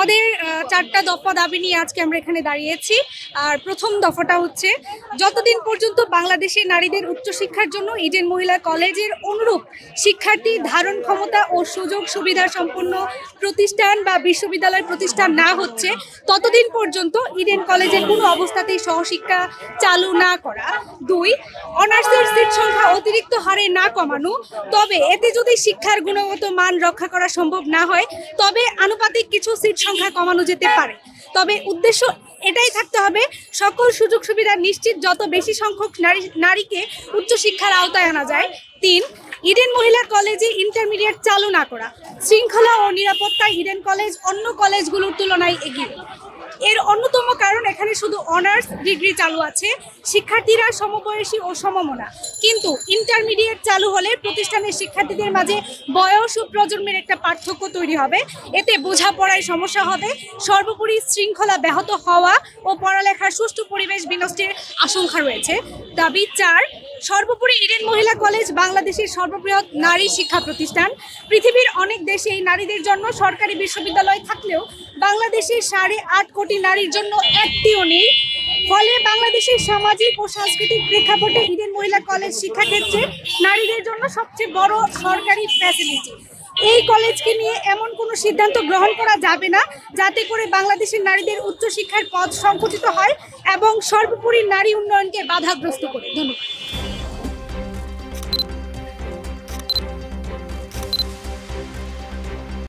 আমাদের চারটা দফা দাবি নিয়ে আজকে আমরা এখানে দাঁড়িয়েছি। আর প্রথম দফাটা হচ্ছে, যতদিন পর্যন্ত বাংলাদেশের নারীদের উচ্চশিক্ষার জন্য ইডেন মহিলা কলেজের অনুরূপ শিক্ষার্থী ধারণ ক্ষমতা ও সুযোগ সুবিধা সম্পন্ন প্রতিষ্ঠান বা বিশ্ববিদ্যালয় প্রতিষ্ঠান না হচ্ছে, ততদিন পর্যন্ত ইডেন কলেজের কোনো অবস্থাতেই সহশিক্ষা চালু না করা। 2, অনার্সের সিট সংখ্যা অতিরিক্ত হারে না কমানো, তবে এতে যদি শিক্ষার গুণগত মান রক্ষা করা সম্ভব না হয় তবে আনুপাতিক কিছু সিট সংখ্যা কমানো যেতে পারে। তবে উদ্দেশ্য এটাই থাকতে হবে, সকল সুযোগ সুবিধা নিশ্চিত যত বেশি সংখ্যক নারীকে উচ্চশিক্ষার আওতায় আনা যায়। 3, ইডেন মহিলা কলেজে ইন্টারমিডিয়েট চালু না করা। শৃঙ্খলা ও নিরাপত্তায় ইডেন কলেজ অন্য কলেজগুলোর তুলনায় এগিয়ে। এর অন্যতম কারণ এখানে শুধু অনার্স ডিগ্রি চালু আছে, শিক্ষার্থীরা সমবয়সী ও সমমনা। কিন্তু ইন্টারমিডিয়েট চালু হলে প্রতিষ্ঠানের শিক্ষার্থীদের মাঝে বয়স ও প্রজন্মের একটা পার্থক্য তৈরি হবে, এতে বোঝাপড়ায় সমস্যা হবে। সর্বোপরি শৃঙ্খলা ব্যাহত হওয়া ও পড়ালেখার সুষ্ঠু পরিবেশ বিনষ্টের আশঙ্কা রয়েছে। দাবি 4, সর্বোপরি ইডেন মহিলা কলেজ বাংলাদেশের সর্ববৃহৎ নারী শিক্ষা প্রতিষ্ঠান। পৃথিবীর অনেক দেশেই নারীদের জন্য সরকারি বিশ্ববিদ্যালয় থাকলেও বাংলাদেশের 8.5 কোটি নারীর জন্য একটিও নেই। ফলে বাংলাদেশের সামাজিক ও সাংস্কৃতিক প্রেক্ষাপটে ইডেন মহিলা কলেজ শিক্ষাক্ষেত্রে নারীদের জন্য সবচেয়ে বড় সরকারি ফ্যাসিলিটি। এই কলেজকে নিয়ে এমন কোনো সিদ্ধান্ত গ্রহণ করা যাবে না যাতে করে বাংলাদেশের নারীদের উচ্চশিক্ষার পথ সংকুচিত হয় এবং সর্বোপরি নারী উন্নয়নকে বাধাগ্রস্ত করে। ধন্যবাদ।